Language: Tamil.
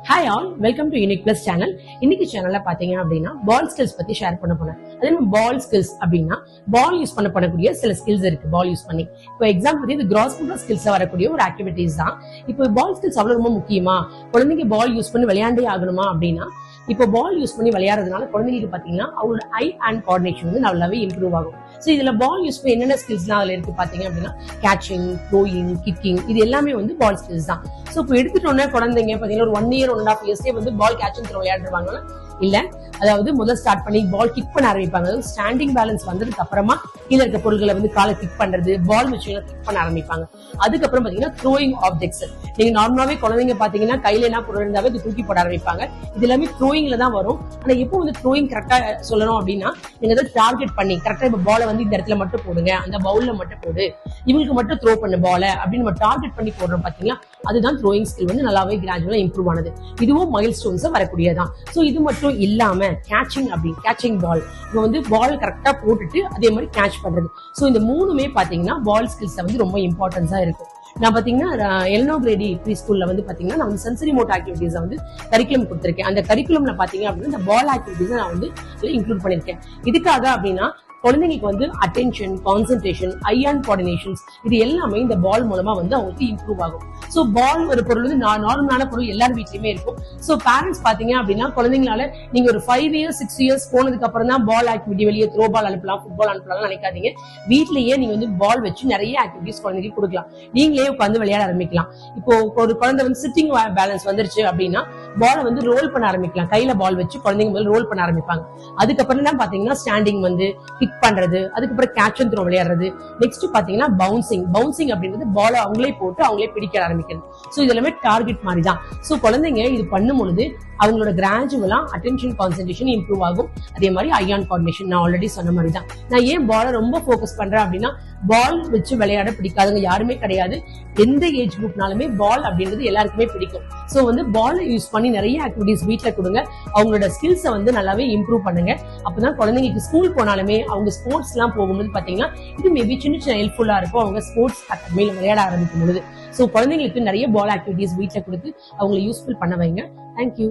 Hi all, welcome to unique plus channel. இன்னைக்கு சேனல்ல பாத்தீங்க அப்படின்னா பால் ஸ்கில்ஸ் பத்தி ஷேர் பண்ண போறேன். அது என்ன பால் ஸ்கில்ஸ் அப்படின்னா, பால் யூஸ் பண்ணக்கூடிய சில ஸ்கில்ஸ் இருக்கு பால் யூஸ் பண்ணி. இப்போ எக்ஸாம்பிள் இது கிராஸ் மோட்டார் ஸ்கில்ஸ் வரக்கூடிய ஒரு ஆக்டிவிட்டிஸ் தான். இப்போ பால் ஸ்கில்ஸ் அவ்வளவு ரொம்ப முக்கியமா, குழந்தைங்க பால் யூஸ் பண்ணி விளையாண்டே ஆகணுமா அப்படின்னா, இப்போ பால் யூஸ் பண்ணி விளையாடுறதுனால குழந்தைங்களுக்கு பாத்தீங்கன்னா அவங்களோட ஐ அண்ட் கோஆர்டினேஷன் வந்து நல்லாவே இம்ப்ரூவ் ஆகும். சோ இதுல பால் யூஸ் பண்ணி என்னென்ன ஸ்கில்ஸ்லாம் அதுல இருக்கு பாத்தீங்க அப்படின்னா, கேட்சிங், த்ரோயிங், கிக்கிங், இது எல்லாமே வந்து பால் ஸ்கில்ஸ் தான். சோ இப்போ எடுத்துட்டோன்னே குழந்தைங்க பாத்தீங்கன்னா ஒரு 1 year 1.5 years வந்து பால் கேட்ச் அண்ட் த்ரோ விளையாடுவாங்கன்னா இல்ல, அதாவது முதல் ஸ்டார்ட் பண்ணி பால் கிக் பண்ண ஆரம்பிப்பாங்க. அதாவது ஸ்டாண்டிங் பேலன்ஸ் வந்ததுக்கு அப்புறமா கீழே இருக்க பொருட்களை வந்து காலை கிக் பண்றது, பால் வச்சு கிக் பண்ண ஆரம்பிப்பாங்க. அதுக்கப்புறம் பாத்தீங்கன்னா த்ரோயிங் ஆப்ஜெக்ட்ஸ். நீங்க நார்மலாவே குழந்தைங்க பாத்தீங்கன்னா கையில என்ன பொருள் இருந்தாவே தூக்கி போட ஆரம்பிப்பாங்க. இது எல்லாமே த்ரோயிங்ல தான் வரும். ஆனா எப்போ வந்து த்ரோயிங் கரெக்டா சொல்லணும் அப்படின்னா, நீங்க அதை டார்கெட் பண்ணி கரெக்டா இப்ப பாலை வந்து இந்த இடத்துல மட்டும் போடுங்க, அந்த பவுல்ல மட்டும் போடு, இவங்களுக்கு மட்டும் த்ரோ பண்ணு பால அப்படின்னு நம்ம டார்கெட் பண்ணி போடுறோம் பாத்தீங்களா, அதுதான் த்ரோயிங் ஸ்கில் வந்து நல்லாவே கிராஜுவலா இம்ப்ரூவ் ஆனது. இதுவும் மைல் ஸ்டோன்ஸ் வரக்கூடியதான். சோ இது மட்டும் இல்லாம கேட்சிங் பால், இவங்க வந்து பால் கரெக்டா போட்டுட்டு அதே மாதிரி கேட்ச் பண்றது. சோ இந்த மூணுமே பாத்தீங்கன்னா பால் ஸ்கில்ஸ் வந்து ரொம்ப இம்பார்ட்டன்ஸா இருக்கும். நான் பாத்தீங்கன்னா எல்னோ கிரேடி ப்ரீ ஸ்கூல்ல வந்து பாத்தீங்கன்னா நான் வந்து சென்சரி மோட் ஆக்டிவிட்டிஸ் வந்து கரிக்குலம் கொடுத்திருக்கேன். அந்த கரிக்குலம்ல பாத்தீங்க அப்படின்னா இந்த பால் ஆக்டிவிட்டிஸ் நான் வந்து இன்க்ளூட் பண்ணிருக்கேன். இதுக்காக அப்படின்னா குழந்தைங்களுக்கு வந்து attention, concentration, I and coordinations, இது எல்லாமே இந்த பால் மூலமா வந்து அவங்களுக்கு இம்ப்ரூவ் ஆகும். சோ பால் ஒரு பொருள் வந்து நார்மலான பொருள் எல்லார் வீட்லயுமே இருக்கும். சோ பேரண்ட்ஸ் பாத்தீங்க அப்படின்னா குழந்தைங்களால நீங்க ஒரு 5 years 6 years போனதுக்கு அப்புறம் தான் பால் ஆக்டிவிட்டி வெளியே த்ரோ பால் அனுப்பலாம், ஃபுட்பால் அனுப்பலாம் நினைக்காதீங்க. வீட்லயே நீங்க வந்து பால் வச்சு நிறைய ஆக்டிவிட்டிஸ் குழந்தைக்கு கொடுக்கலாம். நீங்களே உட்காந்து விளையாட ஆரம்பிக்கலாம். இப்போ ஒரு குழந்தை வந்து சிட்டிங் பேலன்ஸ் வந்துருச்சு அப்படின்னா பாலை வந்து ரோல் பண்ண ஆரம்பிக்கலாம். கையில பால் வச்சு குழந்தைங்க முதல்ல ரோல் பண்ண ஆரம்பிப்பாங்க. அதுக்கப்புறம் தான் பாத்தீங்கன்னா ஸ்டாண்டிங் வந்து கிக் பண்றது, அதுக்கப்புறம் கேட்ச் அண்ட் த்ரோ விளையாடுறது. நெக்ஸ்ட் பாத்தீங்கன்னா பவுன்சிங் அப்படின்றது பாலை அவங்களே போட்டு அவங்களே பிடிக்க ஆரம்பிக்கிறது. சோ இது எல்லாமே டார்கெட் மாதிரி தான். சோ குழந்தைங்க இது பண்ணும் பொழுது அவங்களோட கிராஜுவலா அட்டென்ஷன், கான்சென்ட்ரேஷன் இம்ப்ரூவ் ஆகும். அதே மாதிரி ஐ அண்ட் கோஆர்டினேஷன் நான் ஆல்ரெடி சொன்ன மாதிரி தான். நான் ஏன் பாலை ரொம்ப போக்கஸ் பண்றேன் அப்படின்னா, பால் வச்சு விளையாட பிடிக்காதவங்க யாருமே கிடையாது. எந்த ஏஜ் குரூப்னாலுமே பால் அப்படின்றது எல்லாருக்குமே பிடிக்கும். சோ வந்து பால் யூஸ் பண்ணி நிறைய ஆக்டிவிட்டிஸ் வீட்ல கொடுங்க. அவங்களோட ஸ்கில்ஸை வந்து நல்லாவே இம்ப்ரூவ் பண்ணுங்க. அப்பதான் குழந்தைங்களுக்கு ஸ்கூல் போனாலுமே அவங்க ஸ்போர்ட்ஸ் எல்லாம் போகும்போது பாத்தீங்கன்னா இது மேபி சின்ன ஹெல்ப்ஃபுல்லா இருக்கும் அவங்க ஸ்போர்ட்ஸ் அகாடமியில விளையாட ஆரம்பிக்கும் பொழுது. சோ குழந்தைங்களுக்கு நிறைய பால் ஆக்டிவிட்டிஸ் வீட்ல கொடுத்து அவங்களை யூஸ்ஃபுல் பண்ண வைங்க. தேங்க்யூ.